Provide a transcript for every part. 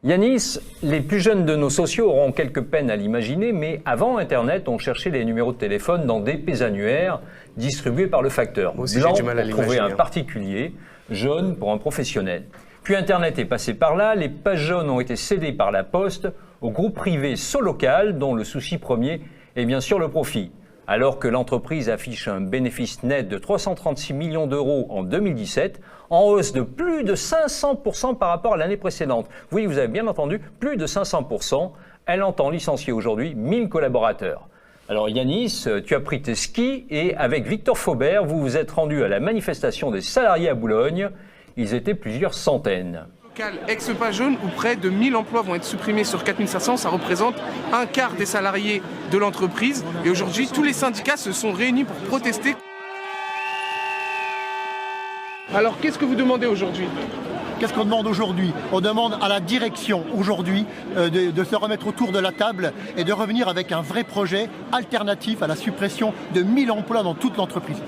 Yanis, les plus jeunes de nos sociaux auront quelques peines à l'imaginer, mais avant Internet, on cherchait les numéros de téléphone dans des annuaires distribués par le facteur. Moi aussi, Blanc j'ai du mal à pour trouver un l'imaginer. particulier, jaune pour un professionnel. Puis Internet est passé par là, les pages jaunes ont été cédées par la Poste au groupe privé Solocal, dont le souci premier est bien sûr le profit. Alors que l'entreprise affiche un bénéfice net de 336 millions d'euros en 2017, en hausse de plus de 500% par rapport à l'année précédente. Oui, vous avez bien entendu, plus de 500%. Elle entend licencier aujourd'hui 1000 collaborateurs. Alors Yanis, tu as pris tes skis et avec Victor Faubert, vous vous êtes rendu à la manifestation des salariés à Boulogne. Ils étaient plusieurs centaines. Ex-page jaune où près de 1000 emplois vont être supprimés sur 4500, ça représente un quart des salariés de l'entreprise. Et aujourd'hui, tous les syndicats se sont réunis pour protester. Alors, qu'est-ce que vous demandez aujourd'hui ? Qu'est-ce qu'on demande aujourd'hui ? On demande à la direction aujourd'hui de se remettre autour de la table et de revenir avec un vrai projet alternatif à la suppression de 1000 emplois dans toute l'entreprise.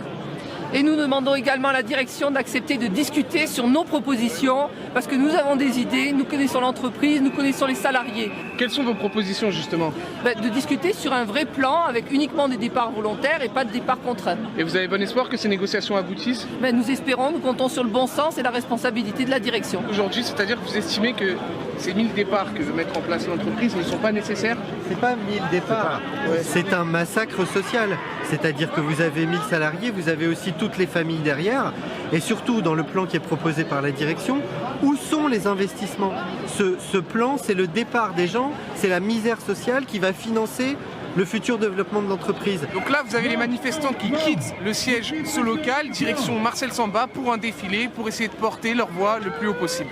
Et nous demandons également à la direction d'accepter de discuter sur nos propositions parce que nous avons des idées, nous connaissons l'entreprise, nous connaissons les salariés. Quelles sont vos propositions justement ? De discuter sur un vrai plan avec uniquement des départs volontaires et pas de départs contraints. Et vous avez bon espoir que ces négociations aboutissent ? Nous espérons, nous comptons sur le bon sens et la responsabilité de la direction. Aujourd'hui, c'est-à-dire que vous estimez que ces 1000 départs que veut mettre en place l'entreprise ne sont pas nécessaires ? C'est pas 1000 départs, c'est un massacre social. C'est-à-dire que vous avez 1000 salariés, vous avez aussi toutes les familles derrière. Et surtout, dans le plan qui est proposé par la direction, où sont les investissements ? Ce plan, c'est le départ des gens, c'est la misère sociale qui va financer le futur développement de l'entreprise. Donc là, vous avez les manifestants qui quittent le siège Solocal, direction Marcel Samba, pour un défilé, pour essayer de porter leur voix le plus haut possible.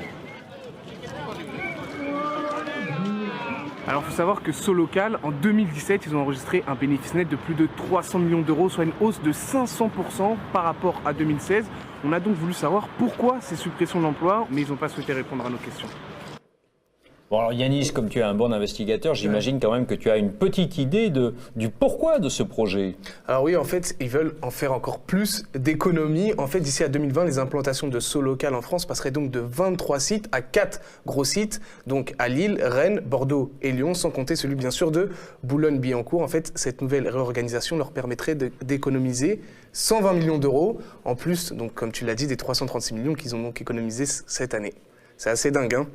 Alors il faut savoir que Solocal, en 2017, ils ont enregistré un bénéfice net de plus de 300 millions d'euros, soit une hausse de 500% par rapport à 2016. On a donc voulu savoir pourquoi ces suppressions d'emplois, mais ils n'ont pas souhaité répondre à nos questions. Bon alors Yanis, comme tu es un bon investigateur, j'imagine quand même que tu as une petite idée du pourquoi de ce projet. Alors oui, en fait, ils veulent en faire encore plus d'économies. En fait, d'ici à 2020, les implantations de Solocal en France passeraient donc de 23 sites à 4 gros sites, donc à Lille, Rennes, Bordeaux et Lyon, sans compter celui bien sûr de Boulogne-Billancourt. En fait, cette nouvelle réorganisation leur permettrait d'économiser 120 millions d'euros, en plus, donc comme tu l'as dit, des 336 millions qu'ils ont donc économisés cette année. C'est assez dingue, hein ?